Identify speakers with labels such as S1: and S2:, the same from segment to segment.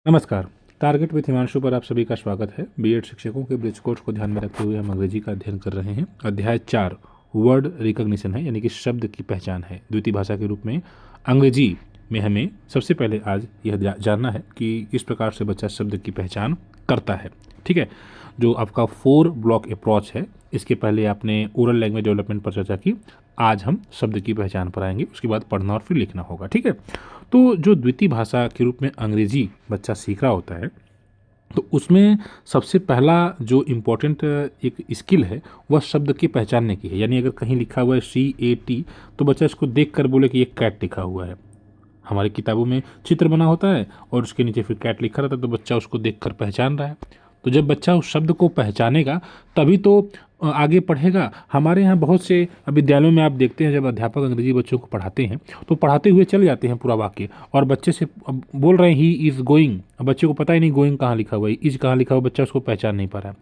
S1: नमस्कार। Target with Himanshu पर आप सभी का स्वागत है। बीएड शिक्षकों के ब्रिज कोर्स को ध्यान में रखते हुए हम अंग्रेजी का अध्ययन कर रहे हैं। अध्याय 4 वर्ड रिकॉग्निशन है, यानी कि शब्द की पहचान है। द्वितीय भाषा के रूप में अंग्रेजी में हमें सबसे पहले आज यह जानना है कि किस प्रकार से बच्चा शब्द की पहचान करता है। ठीक है, जो आपका 4 ब्लॉक अप्रोच है, इसके पहले आपने ओरल लैंग्वेज डेवलपमेंट पर चर्चा की। आज हम शब्द की पहचान पर आएंगे, उसके बाद पढ़ना और फिर लिखना होगा। ठीक है, तो जो द्वितीय भाषा के रूप में अंग्रेजी बच्चा सीख रहा होता है, तो उसमें सबसे पहला जो इम्पोर्टेंट एक स्किल है वह शब्द की पहचानने की है। यानी अगर कहीं लिखा हुआ है CAT, तो बच्चा इसको देख कर बोले कि ये कैट लिखा हुआ है। हमारी किताबों में चित्र बना होता है और उसके नीचे फिर कैट लिखा रहता है, तो बच्चा उसको देखकर पहचान रहा है। तो जब बच्चा उस शब्द को पहचानेगा तभी तो आगे पढ़ेगा। हमारे यहाँ बहुत से विद्यालयों में आप देखते हैं, जब अध्यापक अंग्रेजी बच्चों को पढ़ाते हैं तो पढ़ाते हुए चले जाते हैं पूरा वाक्य, और बच्चे से बोल रहे हैं ही इज़ गोइंग। बच्चे को पता ही नहीं गोइंग कहाँ लिखा हुआ है, इज कहाँ लिखा हुआ, बच्चा उसको पहचान नहीं पा रहा है।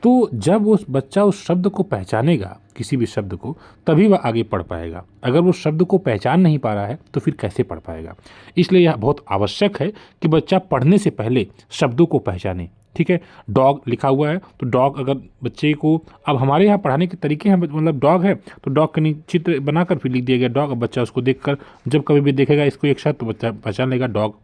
S1: तो जब उस बच्चा उस शब्द को पहचानेगा, किसी भी शब्द को, तभी वह आगे पढ़ पाएगा। अगर वो शब्द को पहचान नहीं पा रहा है तो फिर कैसे पढ़ पाएगा। इसलिए यह बहुत आवश्यक है कि बच्चा पढ़ने से पहले शब्दों को पहचाने। ठीक है, डॉग लिखा हुआ है तो डॉग, अगर बच्चे को, अब हमारे यहाँ पढ़ाने के तरीके हैं, मतलब डॉग है तो डॉग के चित्र बनाकर फिर लिख दिया गया डॉग। अब बच्चा उसको देखकर जब कभी भी देखेगा इसको एक शब्द, तो बच्चा पहचान लेगा डॉग,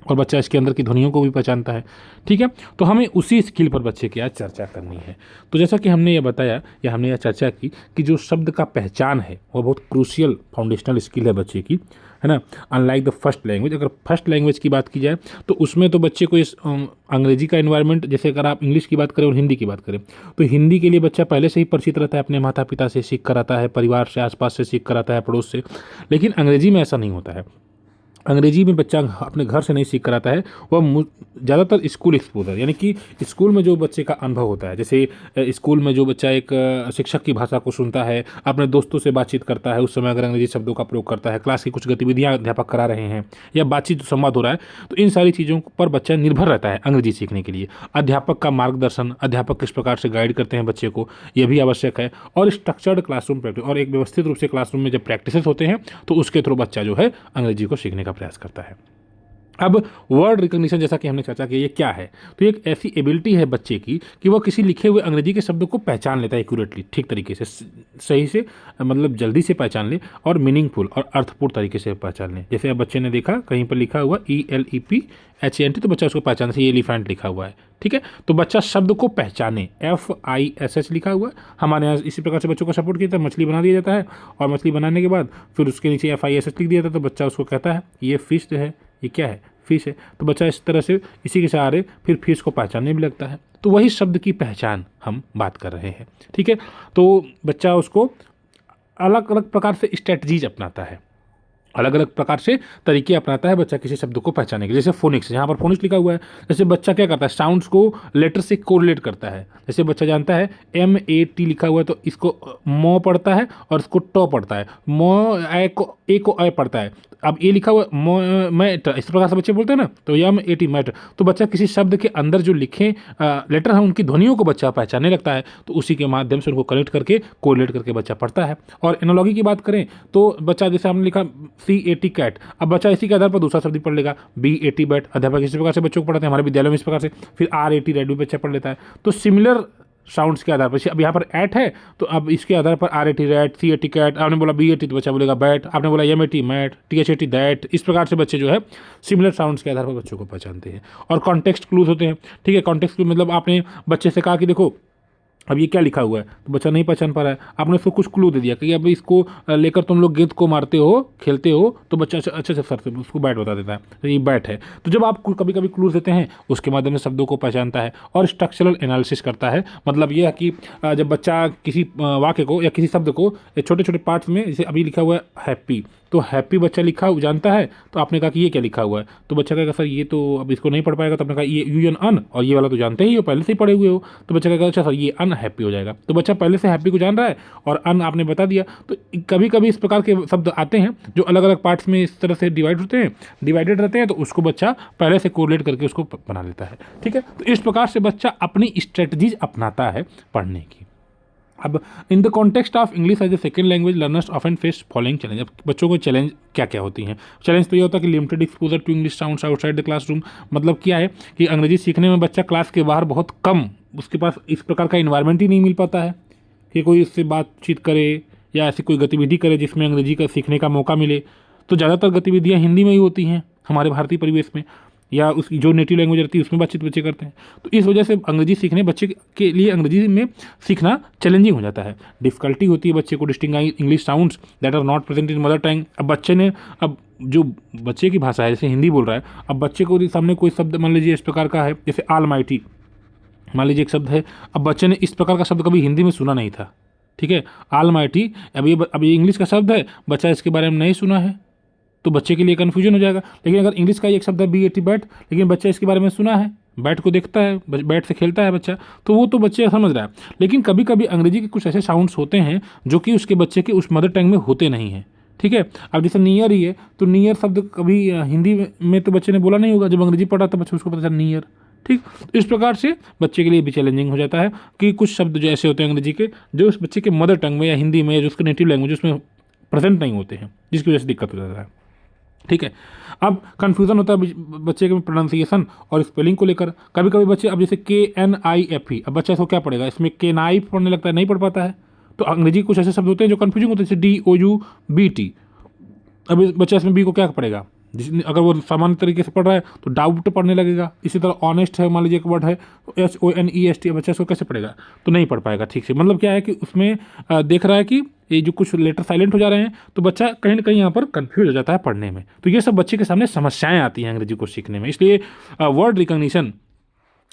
S1: और बच्चा इसके अंदर की ध्वनियों को भी पहचानता है। ठीक है, तो हमें उसी स्किल पर बच्चे की आज चर्चा करनी है। तो जैसा कि हमने ये बताया या हमने यह चर्चा की कि जो शब्द का पहचान है वह बहुत क्रूशियल फाउंडेशनल स्किल है बच्चे की, है ना। अनलाइक द फर्स्ट लैंग्वेज, अगर फर्स्ट लैंग्वेज की बात की जाए तो उसमें तो बच्चे को इस अंग्रेजी का एनवायरनमेंट, जैसे अगर आप इंग्लिश की बात करें और हिंदी की बात करें, तो हिंदी के लिए बच्चा पहले से ही परिचित रहता है, अपने माता पिता से सीख कर आता है, परिवार से, आसपास से सीख कर आता है, पड़ोस से। लेकिन अंग्रेजी में ऐसा नहीं होता है। अंग्रेजी में बच्चा अपने घर से नहीं सीख कर आता है, वह ज़्यादातर स्कूल एक्सपोजर, यानी कि स्कूल में जो बच्चे का अनुभव होता है। जैसे स्कूल में जो बच्चा एक शिक्षक की भाषा को सुनता है, अपने दोस्तों से बातचीत करता है, उस समय अगर अंग्रेजी शब्दों का प्रयोग करता है, क्लास की कुछ गतिविधियाँ अध्यापक करा रहे हैं या बातचीत संवाद हो रहा है, तो इन सारी चीज़ों पर बच्चा निर्भर रहता है अंग्रेजी सीखने के लिए। अध्यापक का मार्गदर्शन, अध्यापक किस प्रकार से गाइड करते हैं बच्चे को, यह भी आवश्यक है। और स्ट्रक्चर्ड क्लासरूम प्रैक्टिस, और एक व्यवस्थित रूप से क्लासरूम में जब प्रैक्टिसेस होते हैं तो उसके थ्रू बच्चा जो है अंग्रेजी को सीखने का प्रयास करता है। अब वर्ड रिकॉग्निशन, जैसा कि हमने चर्चा की, ये क्या है? तो एक ऐसी एबिलिटी है बच्चे की कि वह किसी लिखे हुए अंग्रेजी के शब्द को पहचान लेता है एक्यूरेटली, ठीक तरीके से, सही से, मतलब जल्दी से पहचान ले, और मीनिंगफुल और अर्थपूर्ण तरीके से पहचान ले। जैसे अब बच्चे ने देखा कहीं पर लिखा हुआ ELEPHANT, तो बच्चा उसको पहचान से, ये एलिफेंट लिखा हुआ है। ठीक है, तो बच्चा शब्द को पहचाने। FISH लिखा हुआ है, हमारे यहाँ इसी प्रकार से बच्चों को सपोर्ट किया जाता है। मछली बना दिया जाता है और मछली बनाने के बाद फिर उसके नीचे FISH लिख दिया जाता है, तो बच्चा उसको कहता है ये फिश है, ये क्या है, फिश है। तो बच्चा इस तरह से इसी के सहारे फिर फिश को पहचानने भी लगता है। तो वही शब्द की पहचान हम बात कर रहे हैं। ठीक है, तो बच्चा उसको अलग अलग प्रकार से स्ट्रेटजीज अपनाता है, अलग अलग प्रकार से तरीके अपनाता है बच्चा किसी शब्द को पहचानने के। जैसे फोनिक्स, यहाँ पर फोनिक्स लिखा हुआ है, जैसे बच्चा क्या करता है, साउंड्स को लेटर से कोरिलेट करता है। जैसे बच्चा जानता है MAT लिखा हुआ है तो इसको मो पढ़ता है और इसको टो पढ़ता है, मो ए को ए पढ़ता है। अब ये लिखा हुआ मो मैट, इस प्रकार से बच्चे बोलते हैं ना, तो MAT मैट। तो बच्चा किसी शब्द के अंदर जो लिखे लेटर हैं उनकी ध्वनियों को बच्चा पहचानने लगता है, तो उसी के माध्यम से उनको कनेक्ट करके कोरिलेट करके बच्चा पढ़ता है। और एनालॉजी की बात करें तो बच्चा, जैसे हमने लिखा CAT कैट, अब बच्चा इसी के आधार पर दूसरा शब्द पढ़ लेगा, BAT बैट। अध्यापक इसी प्रकार से बच्चों को पढ़ाते हैं हमारे विद्यालयों में इस प्रकार से। फिर RAT रेड भी बच्चा पढ़ लेता है। तो सिमिलर साउंड्स के आधार पर, अब यहाँ पर एट है तो अब इसके आधार पर RAT रैट, CAT कैट, आपने बोला BAT तो बच्चा बोलेगा बैट, आपने बोला MAT मैट, THAT दैट। इस प्रकार से बच्चे जो है सिमिलर साउंड्स के आधार पर बच्चों को पहचानते हैं। और कॉन्टेक्स्ट क्लूज होते हैं। ठीक है, कॉन्टेक्स्ट क्लूज मतलब आपने बच्चे से कहा कि देखो अब ये क्या लिखा हुआ है, तो बच्चा नहीं पहचान पा रहा है, आपने उसको कुछ क्लू दे दिया कि अब इसको लेकर तुम लोग गेंद को मारते हो, खेलते हो, तो बच्चा अच्छे से सर से उसको बैट बता देता है, तो ये बैट है। तो जब आप कभी कभी क्लूज देते हैं उसके माध्यम से शब्दों को पहचानता है। और स्ट्रक्चरल एनालिसिस करता है, मतलब ये है कि जब बच्चा किसी वाक्य को या किसी शब्द को छोटे छोटे पार्ट्स में, जैसे अभी लिखा हुआ है हैप्पी, तो हैप्पी बच्चा लिखा जानता है, तो आपने कहा कि ये क्या लिखा हुआ है, तो बच्चा कहेगा सर ये तो अब इसको नहीं पढ़ पाएगा, तो आपने कहा ये UN अन, और ये वाला तो जानते ही हो, पहले से ही पढ़े हुए हो, तो बच्चा कहेगा अच्छा सर ये अनहैप्पी हो जाएगा। तो बच्चा पहले से हैप्पी को जान रहा है और अन आपने बता दिया। तो कभी कभी इस प्रकार के शब्द आते हैं जो अलग अलग पार्ट्स में इस तरह से डिवाइडेड रहते हैं, तो उसको बच्चा पहले से कोरिलेट करके उसको बना लेता है। ठीक है, तो इस प्रकार से बच्चा अपनी स्ट्रेटजीज अपनाता है पढ़ने की। अब in the context of English as a second language learners often face following challenge. अब बच्चों को चैलेंज क्या क्या होती हैं? चैलेंज तो ये होता है कि limited exposure to English sounds outside the classroom. मतलब क्या है कि अंग्रेजी सीखने में बच्चा क्लास के बाहर बहुत कम, उसके पास इस प्रकार का इन्वायरमेंट ही नहीं मिल पाता है कि कोई इससे बातचीत करे या ऐसी कोई गतिविधि करे जिसमें अंग्रेजी का सीखने का मौका मिले। तो ज़्यादातर गतिविधियाँ हिंदी में ही होती हैं हमारे भारतीय परिवेश में, या उसकी जो नेटिव लैंग्वेज रहती है उसमें बातचीत बच्चे करते हैं। तो इस वजह से अंग्रेजी सीखने बच्चे के लिए अंग्रेजी में सीखना चैलेंजिंग हो जाता है। डिफ़िकल्टी होती है बच्चे को distinguish English sounds that are not present in mother tongue. अब जो बच्चे की भाषा है, जैसे हिंदी बोल रहा है, अब बच्चे को सामने कोई शब्द मान लीजिए इस प्रकार का है, जैसे ऑलमाइटी मान लीजिए एक शब्द है। अब बच्चे ने इस प्रकार का शब्द कभी हिंदी में सुना नहीं था, ठीक है, ऑलमाइटी। अब ये इंग्लिश का शब्द है, बच्चा इसके बारे में नहीं सुना है, तो बच्चे के लिए कन्फ्यूजन हो जाएगा। लेकिन अगर इंग्लिश का एक शब्द है BAT बैट, लेकिन बच्चा इसके बारे में सुना है, बैट को देखता है, बैट से खेलता है बच्चा, तो वो तो बच्चे समझ रहा है। लेकिन कभी कभी अंग्रेजी के कुछ ऐसे साउंड्स होते हैं जो कि उसके बच्चे के उस मदर टंग में होते नहीं हैं, ठीक है। अब जैसे नियर ही है, तो नियर शब्द कभी हिंदी में तो बच्चे ने बोला नहीं होगा, जब अंग्रेजी पढ़ा तो बच्चे उसको पता चला नियर, ठीक। तो इस प्रकार से बच्चे के लिए भी चैलेंजिंग हो जाता है कि कुछ शब्द जो ऐसे होते हैं अंग्रेजी के जो उस बच्चे के मदर टंग में या हिंदी में या जो उसके नेटिव लैंग्वेज उसमें प्रेजेंट नहीं होते हैं, जिसकी वजह से दिक्कत हो जाता है, ठीक है। अब कन्फ्यूज़न होता है बच्चे के प्रोनाउंसिएशन और स्पेलिंग को लेकर। कभी कभी बच्चे, अब जैसे KNIFE, अब बच्चा इसको क्या पढ़ेगा, इसमें KNIFE पढ़ने लगता है, नहीं पढ़ पाता है। तो अंग्रेजी कुछ ऐसे शब्द होते हैं जो कन्फ्यूजिंग होते हैं, जैसे DOUBT। अब बच्चा इसमें बी को क्या पढ़ेगा, अगर वो सामान्य तरीके से पढ़ रहा है तो डाउट पढ़ने लगेगा। इसी तरह ऑनेस्ट है, मान लीजिए एक वर्ड है, तो HONEST, बच्चा इसको कैसे पढ़ेगा, तो नहीं पढ़ पाएगा ठीक से। मतलब क्या है कि उसमें देख रहा है कि ये जो कुछ लेटर साइलेंट हो जा रहे हैं, तो बच्चा कहीं ना कहीं यहाँ पर कन्फ्यूज हो जाता है पढ़ने में। तो ये सब बच्चे के सामने समस्याएं आती हैं अंग्रेजी को सीखने में। इसलिए वर्ड रिकॉग्निशन,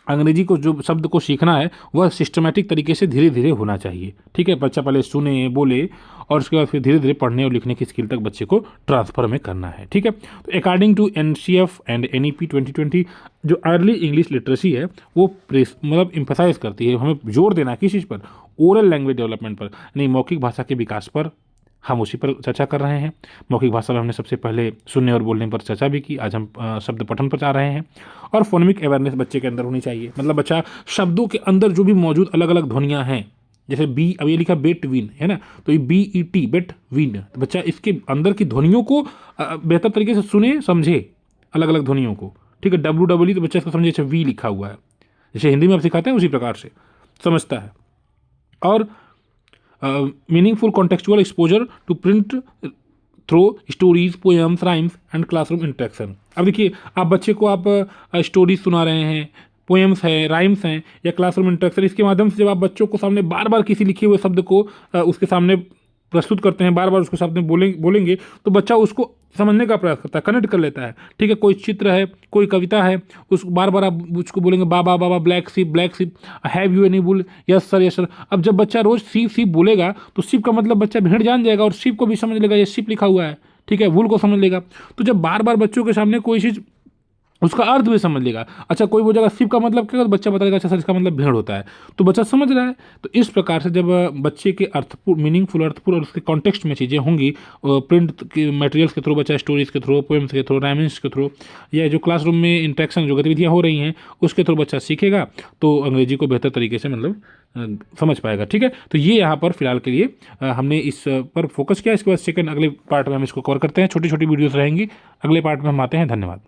S1: अंग्रेजी को जो शब्द को सीखना है वह सिस्टमेटिक तरीके से धीरे धीरे होना चाहिए, ठीक है। बच्चा पहले सुने, बोले, और उसके बाद फिर धीरे धीरे पढ़ने और लिखने की स्किल तक बच्चे को ट्रांसफर में करना है, ठीक है। तो according to NCF and NEP 2020, जो अर्ली इंग्लिश लिटरेसी है वो मतलब इम्फेसाइज करती है, हमें जोर देना है किस चीज़ पर, ओरल लैंग्वेज डेवलपमेंट पर, यानी मौखिक भाषा के विकास पर। हम उसी पर चर्चा कर रहे हैं। मौखिक भाषा में हमने सबसे पहले सुनने और बोलने पर चर्चा भी की, आज हम शब्द पठन पर जा रहे हैं। और फोनेमिक अवेयरनेस बच्चे के अंदर होनी चाहिए, मतलब बच्चा शब्दों के अंदर जो भी मौजूद अलग अलग ध्वनियाँ हैं, जैसे बी, अब ये लिखा बेट विन है ना, तो ये BET बेट विन, तो बच्चा इसके अंदर की ध्वनियों को बेहतर तरीके से सुने, समझे अलग अलग ध्वनियों को, ठीक है। WEE, तो बच्चा इसको समझे, जैसे वी लिखा हुआ है, जैसे हिंदी में आप सिखाते हैं उसी प्रकार से समझता है। और meaningful contextual exposure to print through stories, poems, rhymes and classroom interaction. अब देखिए, आप बच्चे को आप स्टोरीज सुना रहे हैं, पोएम्स है, राइम्स हैं, या क्लासरूम इंटरेक्शन, इसके माध्यम से जब आप बच्चों को सामने बार बार किसी लिखे हुए शब्द को उसके सामने प्रस्तुत करते हैं, बार बार उसको शब्द बोलेंगे, तो बच्चा उसको समझने का प्रयास करता है, कनेक्ट कर लेता है, ठीक है। कोई चित्र है, कोई कविता है, उस बार बार आप उसको बोलेंगे baa baa, black sheep, have you any wool, yes sir. अब जब बच्चा रोज शिप बोलेगा तो शिप का मतलब बच्चा भेड़ जान जाएगा और शिप को भी समझ लेगा, ये शिप लिखा हुआ है, ठीक है, वुल को समझ लेगा। तो जब बार बार बच्चों के सामने कोई चीज़, उसका अर्थ भी समझ लेगा। अच्छा, कोई वो जगह शिप का मतलब क्या, बच्चा बताएगा अच्छा सर इसका मतलब भेड़ होता है, तो बच्चा समझ रहा है। तो इस प्रकार से जब बच्चे के अर्थपूर्ण, मीनिंगफुल, अर्थपूर्ण और उसके कॉन्टेक्स्ट में चीज़ें होंगी, प्रिंट के मटेरियल्स के थ्रू, बच्चा स्टोरीज के थ्रू, पोएम्स के थ्रू, राइम्स के थ्रू, या जो क्लासरूम में इंटरेक्शन जो गतिविधियाँ हो रही हैं उसके थ्रू बच्चा सीखेगा, तो अंग्रेजी को बेहतर तरीके से मतलब समझ पाएगा, ठीक है। तो ये यहाँ पर फिलहाल के लिए हमने इस पर फोकस किया। इसके बाद सेकंड, अगले पार्ट में हम इसको कवर करते हैं, छोटी छोटी वीडियोज़ रहेंगी, अगले पार्ट में हम आते हैं। धन्यवाद।